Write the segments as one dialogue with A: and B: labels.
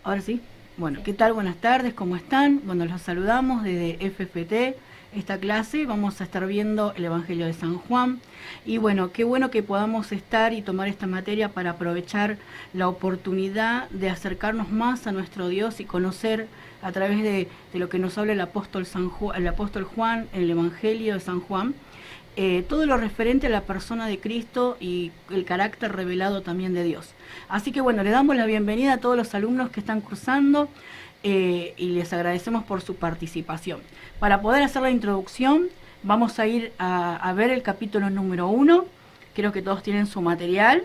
A: Ahora sí. Bueno,
B: Sí.
A: ¿qué tal? Buenas tardes, ¿cómo están? Bueno, los saludamos desde FFT. Esta clase vamos a estar viendo el Evangelio de San Juan. Y bueno, qué bueno que podamos estar y tomar esta materia para aprovechar la oportunidad de acercarnos más a nuestro Dios y conocer a través de lo que nos habla el apóstol Juan en el Evangelio de San Juan. Todo lo referente a la persona de Cristo y el carácter revelado también de Dios. Así que bueno, le damos la bienvenida a todos los alumnos que están cursando y les agradecemos por su participación. Para poder hacer la introducción, vamos a ir a ver el capítulo número 1. Creo que todos tienen su material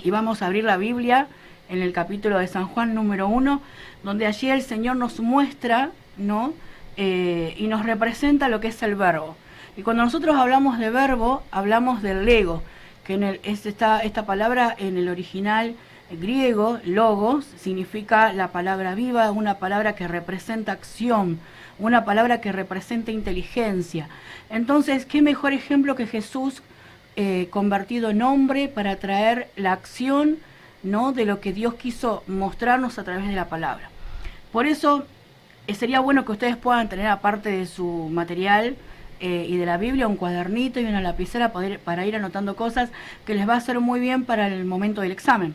A: y vamos a abrir la Biblia en el capítulo de San Juan número 1, donde allí el Señor nos muestra, ¿no? Y nos representa lo que es el verbo. Y cuando nosotros hablamos de verbo, hablamos del lego, que esta palabra en el original griego, logos, significa la palabra viva, una palabra que representa acción, una palabra que representa inteligencia. Entonces, ¿qué mejor ejemplo que Jesús convertido en hombre para traer la acción, ¿no?, de lo que Dios quiso mostrarnos a través de la palabra? Por eso sería bueno que ustedes puedan tener, aparte de su material y de la Biblia, un cuadernito y una lapicera para ir anotando cosas que les va a hacer muy bien para el momento del examen.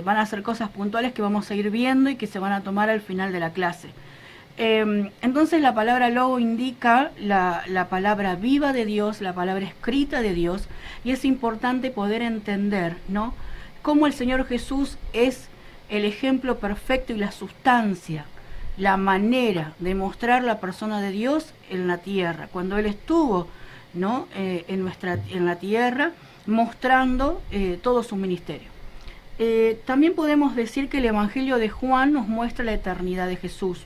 A: Van a ser cosas puntuales que vamos a ir viendo y que se van a tomar al final de la clase. Entonces la palabra logo indica la palabra viva de Dios, la palabra escrita de Dios, y es importante poder entender, ¿no?, cómo el Señor Jesús es el ejemplo perfecto y la sustancia, la manera de mostrar la persona de Dios en la tierra, cuando Él estuvo, ¿no?, en la tierra, mostrando todo su ministerio. También podemos decir que el Evangelio de Juan nos muestra la eternidad de Jesús.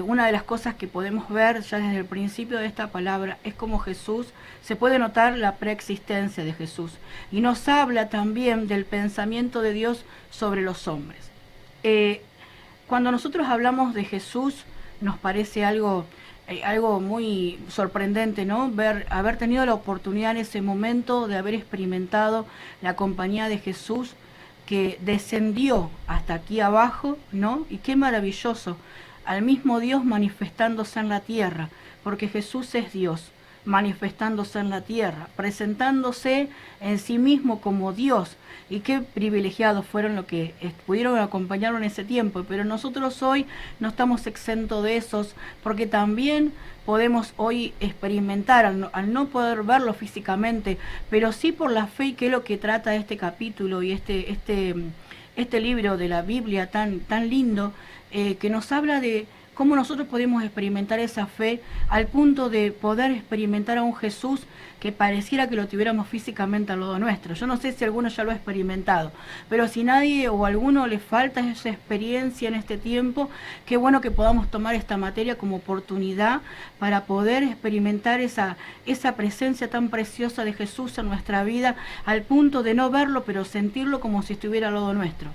A: Una de las cosas que podemos ver ya desde el principio de esta palabra es cómo Jesús, se puede notar la preexistencia de Jesús, y nos habla también del pensamiento de Dios sobre los hombres. Cuando nosotros hablamos de Jesús, nos parece algo muy sorprendente, ¿no?, haber tenido la oportunidad en ese momento de haber experimentado la compañía de Jesús, que descendió hasta aquí abajo, ¿no? Y qué maravilloso, al mismo Dios manifestándose en la tierra, porque Jesús es Dios manifestándose en la tierra, presentándose en sí mismo como Dios. Y qué privilegiados fueron los que pudieron acompañarlo en ese tiempo. Pero nosotros hoy no estamos exentos de esos, porque también podemos hoy experimentar, al no poder verlo físicamente, pero sí por la fe, que es lo que trata este capítulo y este libro de la Biblia tan lindo, que nos habla de cómo nosotros podemos experimentar esa fe al punto de poder experimentar a un Jesús que pareciera que lo tuviéramos físicamente al lado nuestro. Yo no sé si alguno ya lo ha experimentado, pero si nadie o a alguno le falta esa experiencia en este tiempo, qué bueno que podamos tomar esta materia como oportunidad para poder experimentar esa presencia tan preciosa de Jesús en nuestra vida, al punto de no verlo, pero sentirlo como si estuviera al lado nuestro.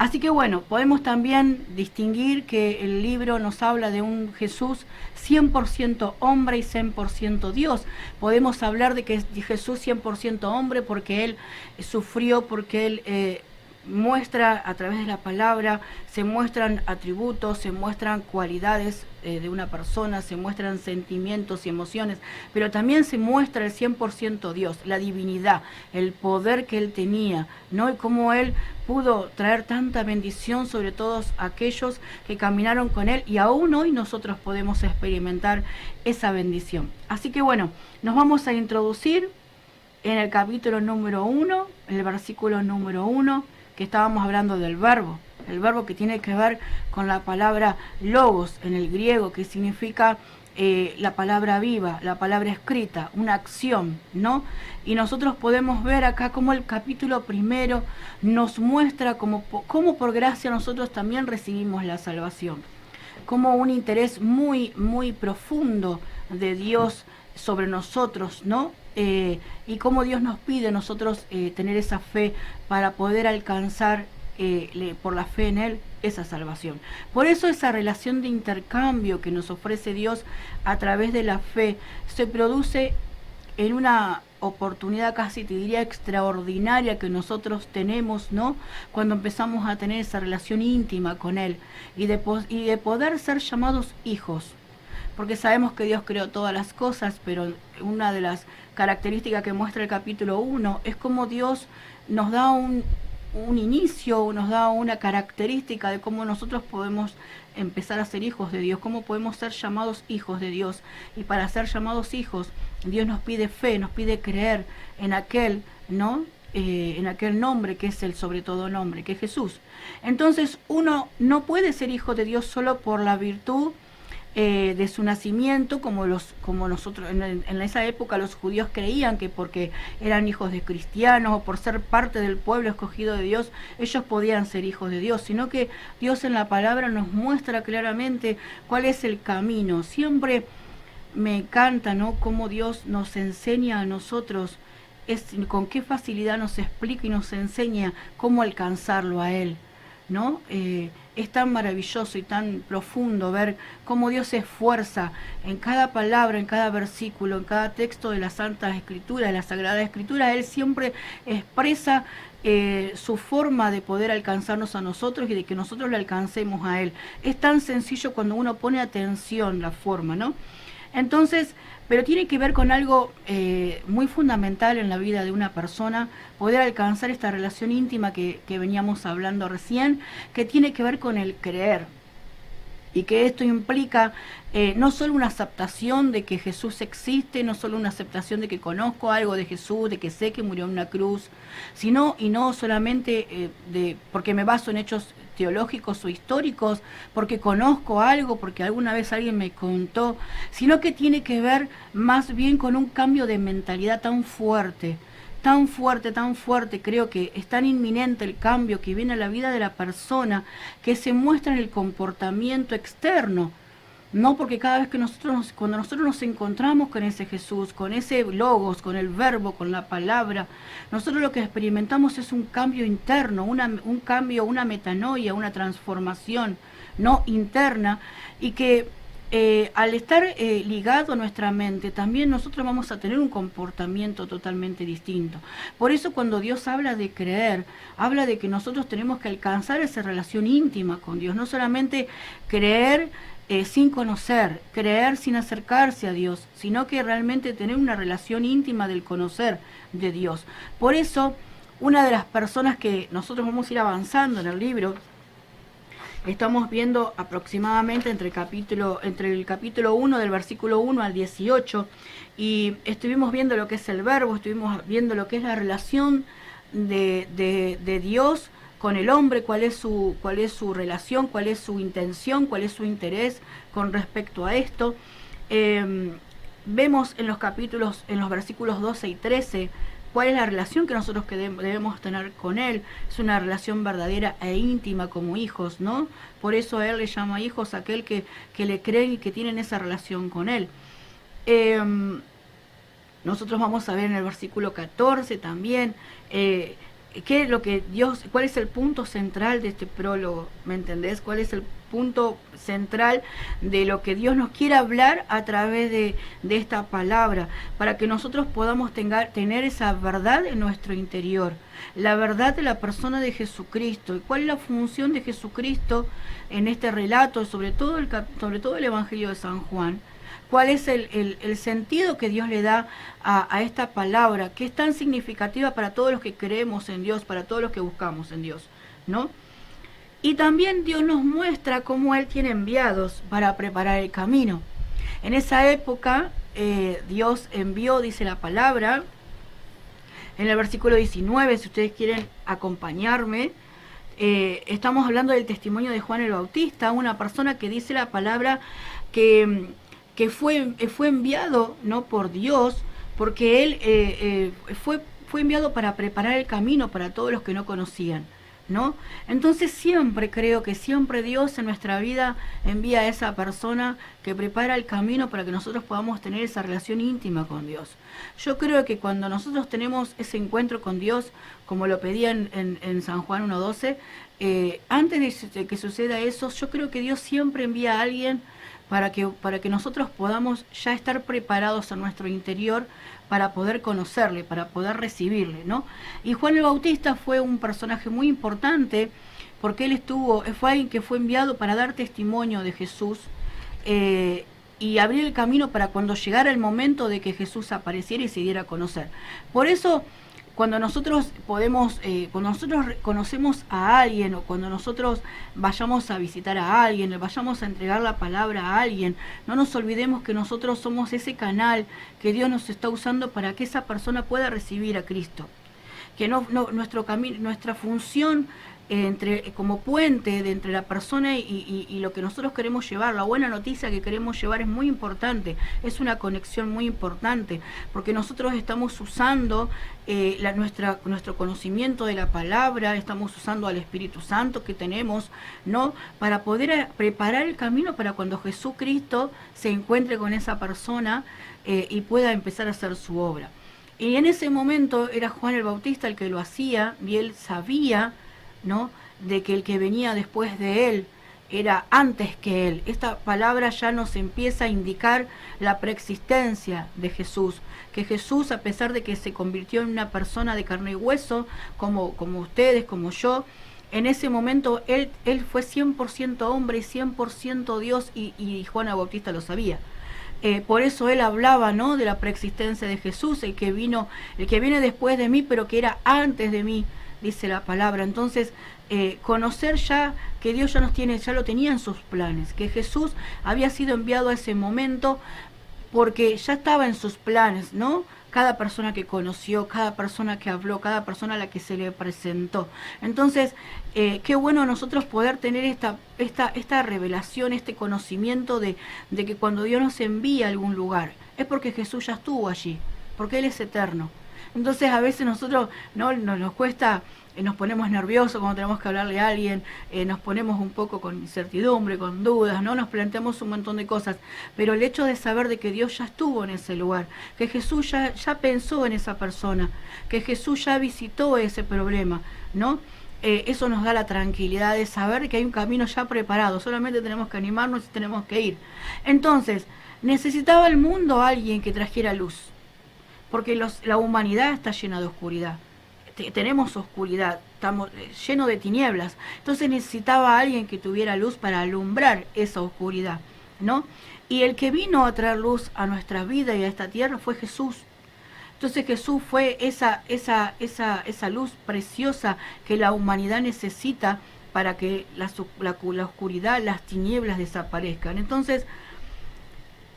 A: Así que bueno, podemos también distinguir que el libro nos habla de un Jesús 100% hombre y 100% Dios. Podemos hablar de que es Jesús 100% hombre porque Él sufrió, porque Él muestra a través de la palabra, se muestran atributos, se muestran cualidades de una persona, se muestran sentimientos y emociones, pero también se muestra el 100% Dios, la divinidad, el poder que Él tenía, ¿no? Y cómo Él pudo traer tanta bendición sobre todos aquellos que caminaron con Él, y aún hoy nosotros podemos experimentar esa bendición. Así que bueno, nos vamos a introducir en el capítulo número 1, el versículo número 1, que estábamos hablando del verbo, el verbo que tiene que ver con la palabra logos en el griego, que significa la palabra viva, la palabra escrita, una acción, ¿no? Y nosotros podemos ver acá cómo el capítulo primero nos muestra cómo por gracia nosotros también recibimos la salvación, como un interés muy, muy profundo de Dios sobre nosotros, ¿no? Y cómo Dios nos pide a nosotros tener esa fe para poder alcanzar por la fe en Él esa salvación. Por eso esa relación de intercambio que nos ofrece Dios a través de la fe se produce en una oportunidad casi te diría extraordinaria que nosotros tenemos, ¿no? Cuando empezamos a tener esa relación íntima con Él y de poder ser llamados hijos. Porque sabemos que Dios creó todas las cosas, pero una de las características que muestra el capítulo 1 es cómo Dios nos da un inicio, nos da una característica de cómo nosotros podemos empezar a ser hijos de Dios, cómo podemos ser llamados hijos de Dios. Y para ser llamados hijos, Dios nos pide fe, nos pide creer en aquel, ¿no? En aquel nombre que es el sobre todo nombre, que es Jesús. Entonces uno no puede ser hijo de Dios solo por la virtud de su nacimiento, como nosotros en esa época los judíos creían que porque eran hijos de cristianos o por ser parte del pueblo escogido de Dios, ellos podían ser hijos de Dios, sino que Dios en la palabra nos muestra claramente cuál es el camino. Siempre me encanta, ¿no?, cómo Dios nos enseña a nosotros, con qué facilidad nos explica y nos enseña cómo alcanzarlo a Él, ¿no? Es tan maravilloso y tan profundo ver cómo Dios se esfuerza en cada palabra, en cada versículo, en cada texto de la Santa Escritura, de la Sagrada Escritura. Él siempre expresa su forma de poder alcanzarnos a nosotros y de que nosotros le alcancemos a Él. Es tan sencillo cuando uno pone atención la forma, ¿no? Entonces, pero tiene que ver con algo muy fundamental en la vida de una persona, poder alcanzar esta relación íntima que veníamos hablando recién, que tiene que ver con el creer. Y que esto implica no solo una aceptación de que Jesús existe, no solo una aceptación de que conozco algo de Jesús, de que sé que murió en una cruz, sino y no solamente porque me baso en hechos teológicos o históricos, porque conozco algo, porque alguna vez alguien me contó, sino que tiene que ver más bien con un cambio de mentalidad tan fuerte, tan fuerte, creo que es tan inminente el cambio que viene a la vida de la persona, que se muestra en el comportamiento externo. No, porque cada vez que cuando nosotros nos encontramos con ese Jesús, con ese logos, con el verbo, con la palabra, nosotros lo que experimentamos es un cambio interno, un cambio, una metanoia, una transformación, no interna, y que al estar ligado a nuestra mente, también nosotros vamos a tener un comportamiento totalmente distinto. Por eso cuando Dios habla de creer, habla de que nosotros tenemos que alcanzar esa relación íntima con Dios, no solamente creer sin conocer, creer sin acercarse a Dios, sino que realmente tener una relación íntima del conocer de Dios. Por eso, una de las personas que nosotros vamos a ir avanzando en el libro, estamos viendo aproximadamente entre el capítulo 1 del versículo 1 al 18, y estuvimos viendo lo que es el verbo, estuvimos viendo lo que es la relación de Dios con el hombre, cuál es su relación, cuál es su intención, cuál es su interés con respecto a esto. Vemos en los versículos 12 y 13, cuál es la relación que nosotros debemos tener con Él. Es una relación verdadera e íntima como hijos, ¿no? Por eso a Él le llama hijos a aquel que le creen y que tienen esa relación con Él. Nosotros vamos a ver en el versículo 14 también qué es lo que Dios, cuál es el punto central de este prólogo, ¿me entendés? ¿Cuál es el punto central de lo que Dios nos quiere hablar a través de esta palabra, para que nosotros podamos tener esa verdad en nuestro interior, la verdad de la persona de Jesucristo, y cuál es la función de Jesucristo en este relato, sobre todo el Evangelio de San Juan? ¿Cuál es el sentido que Dios le da a esta palabra, que es tan significativa para todos los que creemos en Dios, para todos los que buscamos en Dios, ¿no? Y también Dios nos muestra cómo Él tiene enviados para preparar el camino. En esa época Dios envió, dice la palabra, en el versículo 19, si ustedes quieren acompañarme, estamos hablando del testimonio de Juan el Bautista, una persona que dice la palabra que fue enviado, ¿no?, por Dios, porque Él fue enviado para preparar el camino para todos los que no conocían, ¿no? Entonces creo que siempre Dios en nuestra vida envía a esa persona que prepara el camino para que nosotros podamos tener esa relación íntima con Dios. Yo creo que cuando nosotros tenemos ese encuentro con Dios, como lo pedía en San Juan 1:12, antes de que suceda eso, yo creo que Dios siempre envía a alguien para que nosotros podamos ya estar preparados en nuestro interior para poder conocerle, para poder recibirle, ¿no? Y Juan el Bautista fue un personaje muy importante porque fue alguien que fue enviado para dar testimonio de Jesús, y abrir el camino para cuando llegara el momento de que Jesús apareciera y se diera a conocer. Por eso, cuando nosotros cuando nosotros conocemos a alguien, o cuando nosotros vayamos a visitar a alguien, le vayamos a entregar la palabra a alguien, no nos olvidemos que nosotros somos ese canal que Dios nos está usando para que esa persona pueda recibir a Cristo. Que nuestra función como puente entre la persona y lo que nosotros queremos llevar, la buena noticia que queremos llevar es muy importante, es una conexión muy importante, porque nosotros estamos usando nuestro conocimiento de la palabra, estamos usando al Espíritu Santo que tenemos, ¿no? Para poder preparar el camino para cuando Jesucristo se encuentre con esa persona, y pueda empezar a hacer su obra. Y en ese momento era Juan el Bautista el que lo hacía, y él sabía, ¿no?, de que el que venía después de él era antes que él. Esta palabra ya nos empieza a indicar la preexistencia de Jesús, que Jesús, a pesar de que se convirtió en una persona de carne y hueso, como ustedes, como yo, en ese momento él fue 100% hombre y 100% Dios, y Juan el Bautista lo sabía. Por eso él hablaba, ¿no?, de la preexistencia de Jesús, el que viene después de mí, pero que era antes de mí, dice la palabra. Entonces, conocer ya que Dios ya lo tenía en sus planes, que Jesús había sido enviado a ese momento porque ya estaba en sus planes, ¿no? Cada persona que conoció, cada persona que habló, cada persona a la que se le presentó. Entonces, qué bueno nosotros poder tener esta revelación, este conocimiento de que cuando Dios nos envía a algún lugar, es porque Jesús ya estuvo allí, porque Él es eterno. Entonces a veces nosotros nos cuesta, nos ponemos nerviosos cuando tenemos que hablarle a alguien, nos ponemos un poco con incertidumbre, con dudas, ¿no? Nos planteamos un montón de cosas, pero el hecho de saber de que Dios ya estuvo en ese lugar, que Jesús ya pensó en esa persona, que Jesús ya visitó ese problema, ¿no? Eso nos da la tranquilidad de saber que hay un camino ya preparado, solamente tenemos que animarnos y tenemos que ir. Entonces, necesitaba el mundo a alguien que trajera luz, porque la humanidad está llena de oscuridad. Tenemos oscuridad, estamos llenos de tinieblas. Entonces necesitaba a alguien que tuviera luz para alumbrar esa oscuridad, ¿no? Y el que vino a traer luz a nuestra vida y a esta tierra fue Jesús. Entonces Jesús fue esa luz preciosa que la humanidad necesita para que la oscuridad, las tinieblas desaparezcan. Entonces,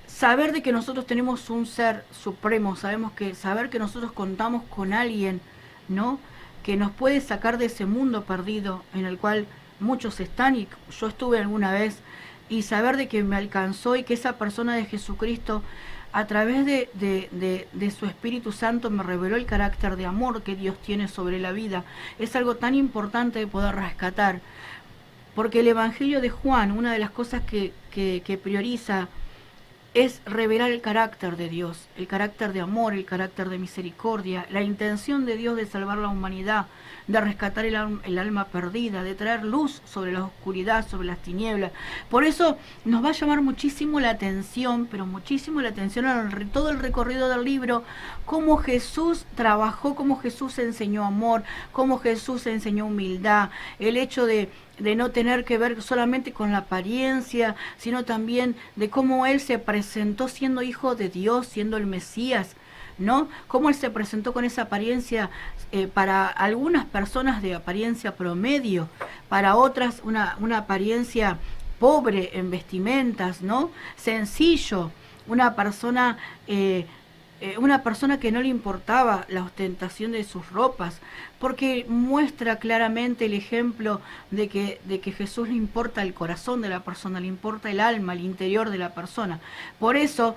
A: saber de que nosotros tenemos un ser supremo, saber que nosotros contamos con alguien, ¿no?, que nos puede sacar de ese mundo perdido en el cual muchos están, y yo estuve alguna vez, y saber de que me alcanzó y que esa persona de Jesucristo, a través de su Espíritu Santo, me reveló el carácter de amor que Dios tiene sobre la vida. Es algo tan importante de poder rescatar, porque el Evangelio de Juan, una de las cosas que prioriza es revelar el carácter de Dios, el carácter de amor, el carácter de misericordia, la intención de Dios de salvar la humanidad, de rescatar el alma perdida, de traer luz sobre la oscuridad, sobre las tinieblas. Por eso nos va a llamar muchísimo la atención, pero muchísimo la atención todo el recorrido del libro, cómo Jesús trabajó, cómo Jesús enseñó amor, cómo Jesús enseñó humildad, el hecho de no tener que ver solamente con la apariencia, sino también de cómo Él se presentó siendo hijo de Dios, siendo el Mesías, ¿no? Cómo Él se presentó con esa apariencia, para algunas personas de apariencia promedio, para otras una apariencia pobre en vestimentas, ¿no? Sencillo, una persona que no le importaba la ostentación de sus ropas, porque muestra claramente el ejemplo de que Jesús le importa el corazón de la persona, le importa el alma, el interior de la persona. Por eso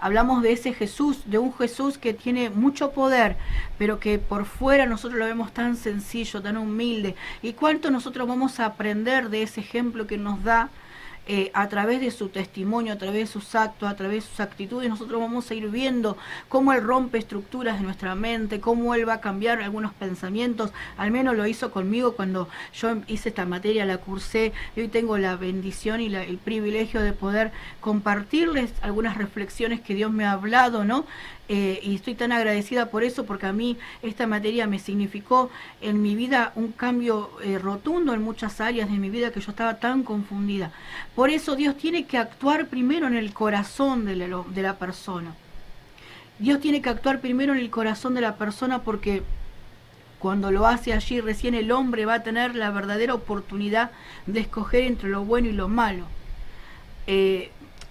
A: hablamos de ese Jesús, de un Jesús que tiene mucho poder, pero que por fuera nosotros lo vemos tan sencillo, tan humilde. ¿Y cuánto nosotros vamos a aprender de ese ejemplo que nos da a través de su testimonio, a través de sus actos, a través de sus actitudes, nosotros vamos a ir viendo cómo Él rompe estructuras de nuestra mente, cómo Él va a cambiar algunos pensamientos. Al menos lo hizo conmigo cuando yo hice esta materia, la cursé, y hoy tengo la bendición y el privilegio de poder compartirles algunas reflexiones que Dios me ha hablado, ¿no? Y estoy tan agradecida por eso, porque a mí esta materia me significó en mi vida un cambio rotundo en muchas áreas de mi vida que yo estaba tan confundida. Por eso Dios tiene que actuar primero en el corazón de la persona. Dios tiene que actuar primero en el corazón de la persona, porque cuando lo hace allí, recién el hombre va a tener la verdadera oportunidad de escoger entre lo bueno y lo malo.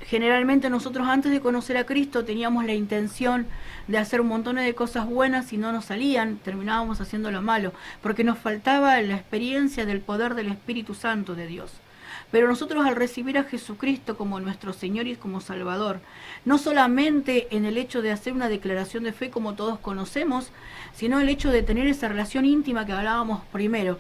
A: Generalmente nosotros, antes de conocer a Cristo, teníamos la intención de hacer un montón de cosas buenas y no nos salían, terminábamos haciendo lo malo, porque nos faltaba la experiencia del poder del Espíritu Santo de Dios. Pero nosotros, al recibir a Jesucristo como nuestro Señor y como Salvador, no solamente en el hecho de hacer una declaración de fe como todos conocemos, sino el hecho de tener esa relación íntima que hablábamos primero,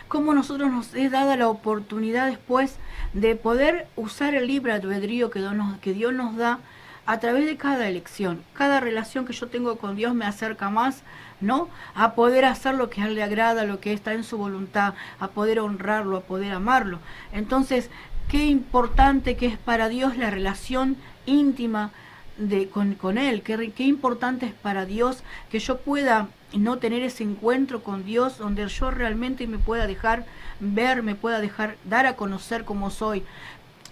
A: cómo nosotros nos es dada la oportunidad después de poder usar el libre albedrío que Dios nos da a través de cada elección. Cada relación que yo tengo con Dios me acerca más, ¿no?, a poder hacer lo que a Él le agrada, lo que está en su voluntad, a poder honrarlo, a poder amarlo. Entonces, qué importante que es para Dios la relación íntima con Él, qué importante es para Dios que yo pueda no tener ese encuentro con Dios donde yo realmente me pueda dejar ver, me pueda dejar dar a conocer cómo soy.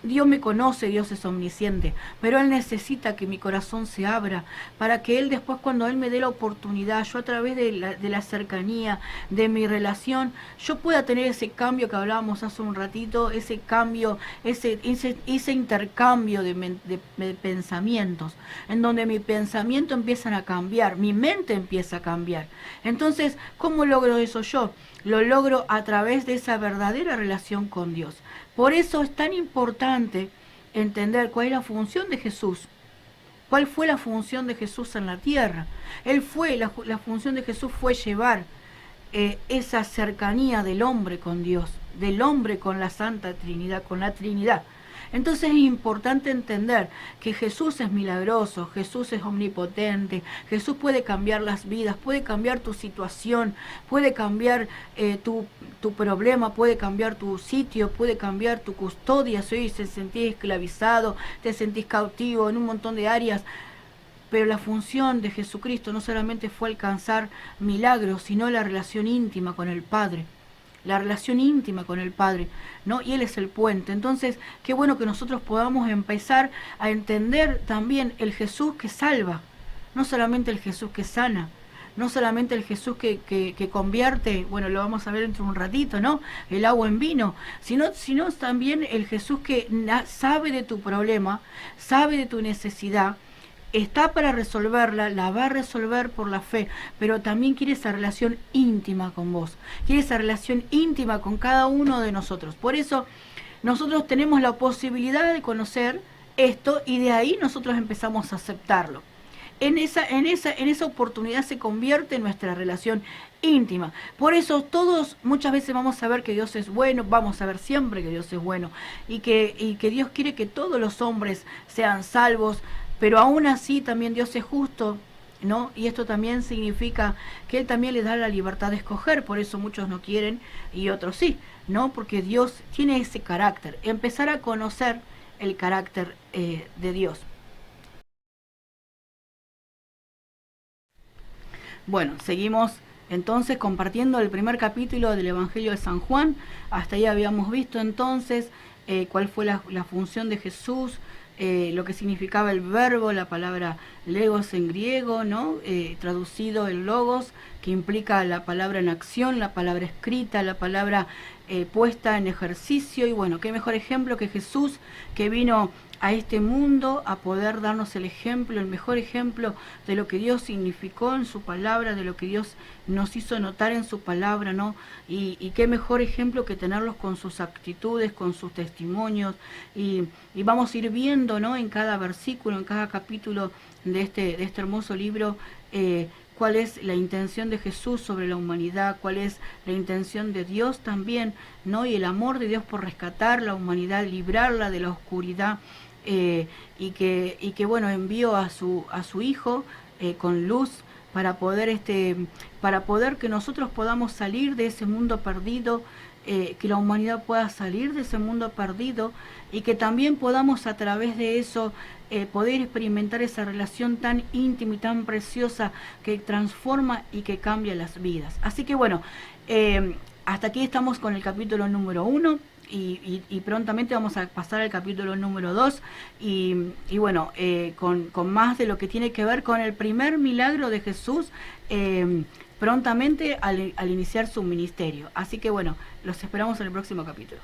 A: Dios me conoce, Dios es omnisciente, pero Él necesita que mi corazón se abra para que Él después, cuando Él me dé la oportunidad, yo a través de la cercanía, de mi relación, yo pueda tener ese cambio que hablábamos hace un ratito, ese cambio, ese intercambio de pensamientos, en donde mi pensamiento empiezan a cambiar, mi mente empieza a cambiar. Entonces, ¿cómo logro eso yo? Lo logro a través de esa verdadera relación con Dios. Por eso es tan importante entender cuál es la función de Jesús. ¿Cuál fue la función de Jesús en la tierra? La función de Jesús fue llevar esa cercanía del hombre con Dios, del hombre con la Santa Trinidad, con la Trinidad. Entonces es importante entender que Jesús es milagroso, Jesús es omnipotente, Jesús puede cambiar las vidas, puede cambiar tu situación, puede cambiar tu problema, puede cambiar tu sitio, puede cambiar tu custodia. Si te sentís esclavizado, te sentís cautivo en un montón de áreas. Pero la función de Jesucristo no solamente fue alcanzar milagros, sino la relación íntima con el Padre. La relación íntima con el Padre, ¿no? Y Él es el puente. Entonces, qué bueno que nosotros podamos empezar a entender también el Jesús que salva, no solamente el Jesús que sana, no solamente el Jesús que convierte, bueno, lo vamos a ver dentro de un ratito, ¿no?, el agua en vino, sino también el Jesús que sabe de tu problema, sabe de tu necesidad, está para resolverla, la va a resolver por la fe, pero también quiere esa relación íntima con vos, quiere esa relación íntima con cada uno de nosotros. Por eso nosotros tenemos la posibilidad de conocer esto y de ahí nosotros empezamos a aceptarlo. En esa oportunidad se convierte en nuestra relación íntima. Por eso todos muchas veces vamos a ver que Dios es bueno, vamos a ver siempre que Dios es bueno y que Dios quiere que todos los hombres sean salvos. Pero aún así también Dios es justo, ¿no? Y esto también significa que Él también les da la libertad de escoger, por eso muchos no quieren y otros sí, ¿no? Porque Dios tiene ese carácter, empezar a conocer el carácter de Dios. Bueno, seguimos entonces compartiendo el primer capítulo del Evangelio de San Juan. Hasta ahí habíamos visto entonces cuál fue la función de Jesús, lo que significaba el verbo, la palabra legos en griego, ¿no? Traducido el logos, que implica la palabra en acción, la palabra escrita, la palabra puesta en ejercicio. Y bueno, qué mejor ejemplo que Jesús, que vino a este mundo a poder darnos el ejemplo, el mejor ejemplo de lo que Dios significó en su palabra, de lo que Dios nos hizo notar en su palabra, ¿no? Y qué mejor ejemplo que tenerlos con sus actitudes, con sus testimonios, y vamos a ir viendo, ¿no?, en cada versículo, en cada capítulo de este hermoso libro, cuál es la intención de Jesús sobre la humanidad, cuál es la intención de Dios también, ¿no? Y el amor de Dios por rescatar la humanidad, librarla de la oscuridad, y que bueno, envió a su Hijo con luz para poder que nosotros podamos salir de ese mundo perdido, que la humanidad pueda salir de ese mundo perdido y que también podamos a través de eso poder experimentar esa relación tan íntima y tan preciosa que transforma y que cambia las vidas. Así que bueno, hasta aquí estamos con el capítulo número 1. Y prontamente vamos a pasar al capítulo número 2 y bueno, con más de lo que tiene que ver con el primer milagro de Jesús, prontamente al iniciar su ministerio. Así que bueno, los esperamos en el próximo capítulo.